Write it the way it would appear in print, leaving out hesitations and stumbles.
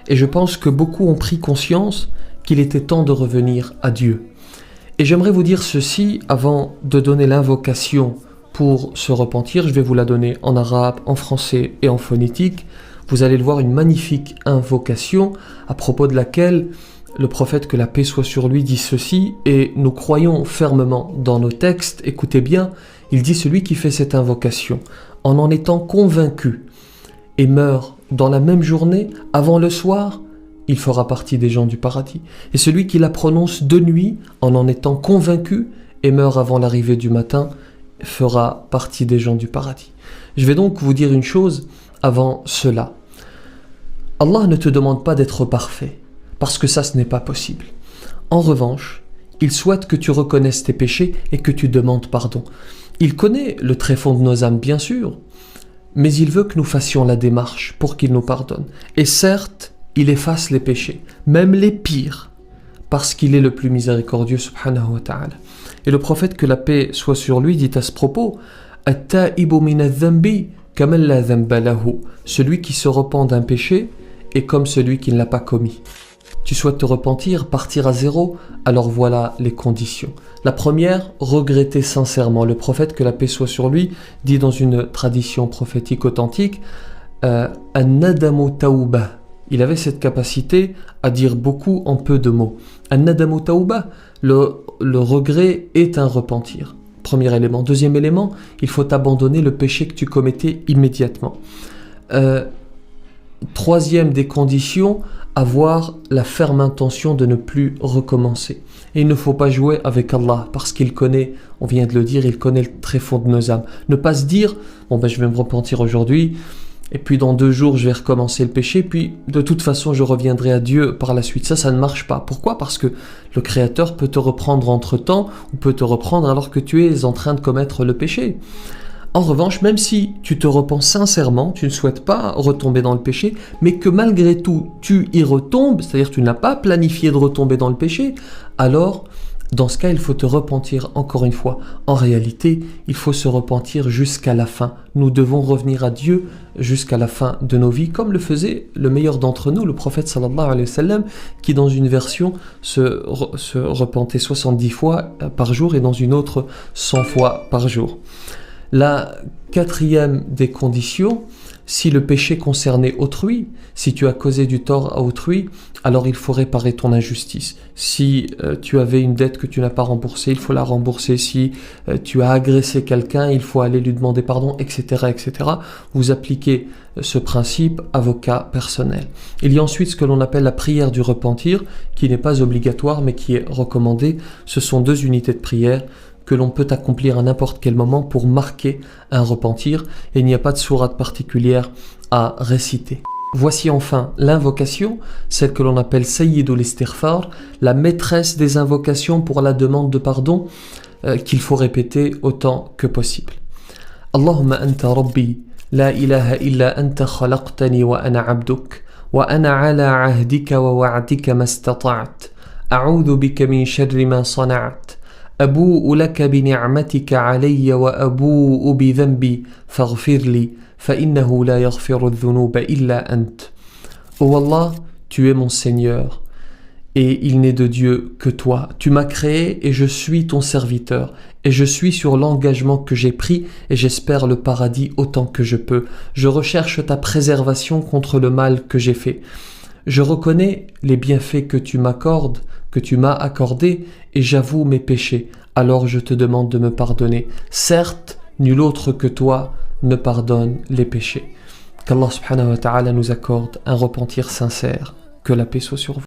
Et je pense que beaucoup ont pris conscience qu'il était temps de revenir à Dieu. Et j'aimerais vous dire ceci avant de donner l'invocation pour se repentir. Je vais vous la donner en arabe, en français et en phonétique. Vous allez le voir, une magnifique invocation à propos de laquelle le prophète, que la paix soit sur lui, dit ceci, et nous croyons fermement dans nos textes. Écoutez bien, il dit: celui qui fait cette invocation en étant convaincu et meurt dans la même journée, avant le soir, il fera partie des gens du paradis. Et celui qui la prononce de nuit en étant convaincu et meurt avant l'arrivée du matin, fera partie des gens du paradis. Je vais donc vous dire une chose avant cela. Allah ne te demande pas d'être parfait, parce que ça, ce n'est pas possible. En revanche, il souhaite que tu reconnaisses tes péchés et que tu demandes pardon. Il connaît le tréfonds de nos âmes, bien sûr, mais il veut que nous fassions la démarche pour qu'il nous pardonne. Et certes, il efface les péchés, même les pires, parce qu'il est le plus miséricordieux, subhanahu wa ta'ala. Et le prophète, que la paix soit sur lui, dit à ce propos: At-ta'ibu min adh-dhanbi kaman la dhanba lahu. Celui qui se repent d'un péché est comme celui qui ne l'a pas commis. Tu souhaites te repentir, partir à zéro, alors voilà les conditions. La première, regretter sincèrement. Le prophète, que la paix soit sur lui, dit dans une tradition prophétique authentique: An-nadamu tawbah. Il avait cette capacité à dire beaucoup en peu de mots. An-nadamu tawbah, le regret est un repentir. Premier élément. Deuxième élément, il faut abandonner le péché que tu commettais immédiatement. Troisième des conditions, avoir la ferme intention de ne plus recommencer. Et il ne faut pas jouer avec Allah, parce qu'il connaît, on vient de le dire, il connaît le tréfonds de nos âmes. Ne pas se dire: bon ben je vais me repentir aujourd'hui, et puis dans 2 jours je vais recommencer le péché, puis de toute façon je reviendrai à Dieu par la suite. Ça ne marche pas. Pourquoi? Parce que le Créateur peut te reprendre entre temps, ou peut te reprendre alors que tu es en train de commettre le péché. En revanche, même si tu te repens sincèrement, tu ne souhaites pas retomber dans le péché, mais que malgré tout tu y retombes, c'est-à-dire tu n'as pas planifié de retomber dans le péché, alors dans ce cas il faut te repentir encore une fois. En réalité, il faut se repentir jusqu'à la fin. Nous devons revenir à Dieu jusqu'à la fin de nos vies, comme le faisait le meilleur d'entre nous, le prophète sallallahu alayhi wa sallam, qui dans une version se repentait 70 fois par jour et dans une autre 100 fois par jour. La quatrième des conditions, si le péché concernait autrui, si tu as causé du tort à autrui, alors il faut réparer ton injustice. Si tu avais une dette que tu n'as pas remboursée, il faut la rembourser. Si tu as agressé quelqu'un, il faut aller lui demander pardon, etc., etc. Vous appliquez ce principe à vos cas personnels. Il y a ensuite ce que l'on appelle la prière du repentir, qui n'est pas obligatoire mais qui est recommandée. Ce sont 2 unités de prière que l'on peut accomplir à n'importe quel moment pour marquer un repentir, et il n'y a pas de sourate particulière à réciter. Voici enfin l'invocation, celle que l'on appelle Sayyidul Istighfar, la maîtresse des invocations pour la demande de pardon, qu'il faut répéter autant que possible. Allahumma anta rabbi, la ilaha illa anta khalaqtani wa ana abduk, wa ana ala ahdika wa wa'dika mastata'at, a'udhu bika min sharri ma sana'at, أبوء لك بنعمتك علي وأبوء بذنبي فاغفر لي فإنه لا يغفر الذنوب إلا أنت. Oh Allah, tu es mon Seigneur et il n'est de Dieu que toi. Tu m'as créé et je suis ton serviteur et je suis sur l'engagement que j'ai pris et j'espère le paradis autant que je peux. Je recherche ta préservation contre le mal que j'ai fait. Je reconnais les bienfaits que tu m'accordes, que tu m'as accordés, et j'avoue mes péchés. Alors je te demande de me pardonner. Certes, nul autre que toi ne pardonne les péchés. Qu'Allah subhanahu wa ta'ala nous accorde un repentir sincère. Que la paix soit sur vous.